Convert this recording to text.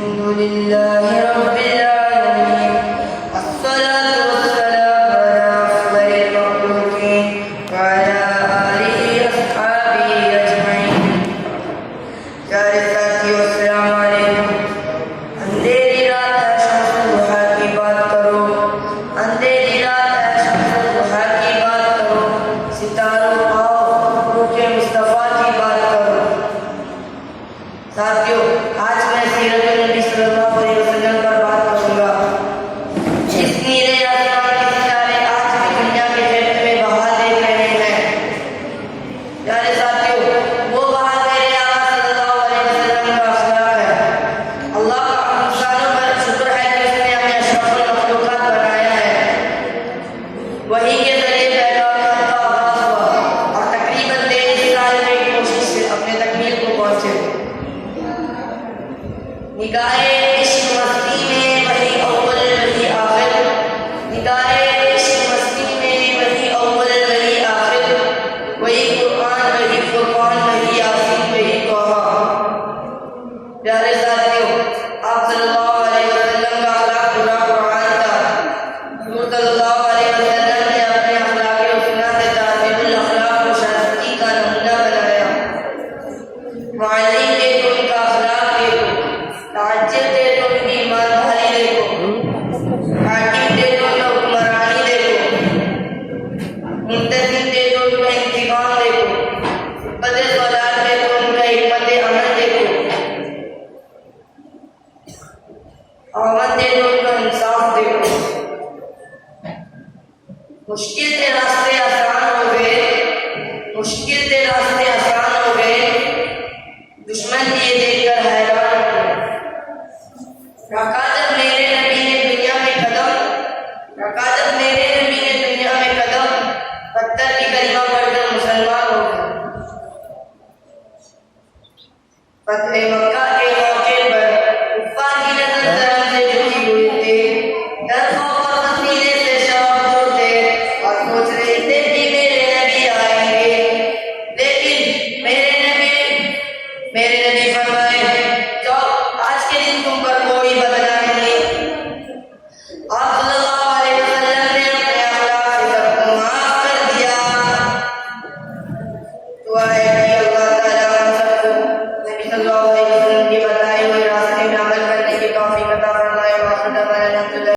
अल्हम्दुलिल्लाहि रब्बिल आलमीन अस्सलातु वस्सलामु अला अफदलिल मखलूकीन व अला आलिहि अस्हाबिहि अजमईन। प्यारे साथियों, अस्सलामु अलैकुम। अंधेरी रात है, शम्स दुहा की बात करो। अंधेरी रात है, शम्स दुहा की बात करो। सितारों आओ, रूहे मुस्तफा की बात करो। साथियों, आज मैं सीरत नबी सल्लल्लाहु अलैहि वसल्लम पर बात करूंगा। इस नीले आसमान के सितारे आज भी दुनिया के क्षेत्र में बहार देख रहे हैं। प्यारे साथियों, वो बहार मेरे आका सल्लल्लाहु अलैहि वसल्लम का अखलाक है। अल्लाह का इंसानों पर शुक्र है कि उसने हमें अशरफुल मखलूकात बनाया है। वही के जरिए पैदा का आगाज हुआ और तकरीबन 23 साल की कोशिश से अपने तकमील को पहुंचे। निगाहे इश्क मस्ती में वही अव्वल वही आखिर। निगाहे इश्क मस्ती में वही अव्वल वही आखिर। वही कुरान वही फुरकान वही यासीन वही तौहा। प्यारे साथियों, आप सल्लल्लाहु अलैहि वसल्लम का अखलाक पूरा कुरान था। हुजूर सल्लल्लाहु अलैहि वसल्लम ने अपने अखलाक हुस्ना से तासीरुल अखलाक को शाज़िकी का नमूना बनाया। मुअल्लिम ने तो उनका अखलाक देखो, ताज्जुब दे तो उनकी ईमानदारी देखो, हाकिम दे तो उनका हुक्मरानी देखो, मुंतज़िम दे तो उनका इंतकाम देखो, बदर सलात दे तो उनका हिकमत अमल देखो, आमद दे तो उनका इंसाफ देखो। मुश्किल से रास्ते आसान हो गए, मुश्किल से रास्ते आसान हो गए, दुश्मन ये देखकर हैरान हो गए। रखा जब मेरे नबी ने दुनिया में कदम, रखा जब मेरे नबी ने दुनिया में कदम, पत्थर की कलमा पढ़कर मुसलमान हो गए। फतह मक्का के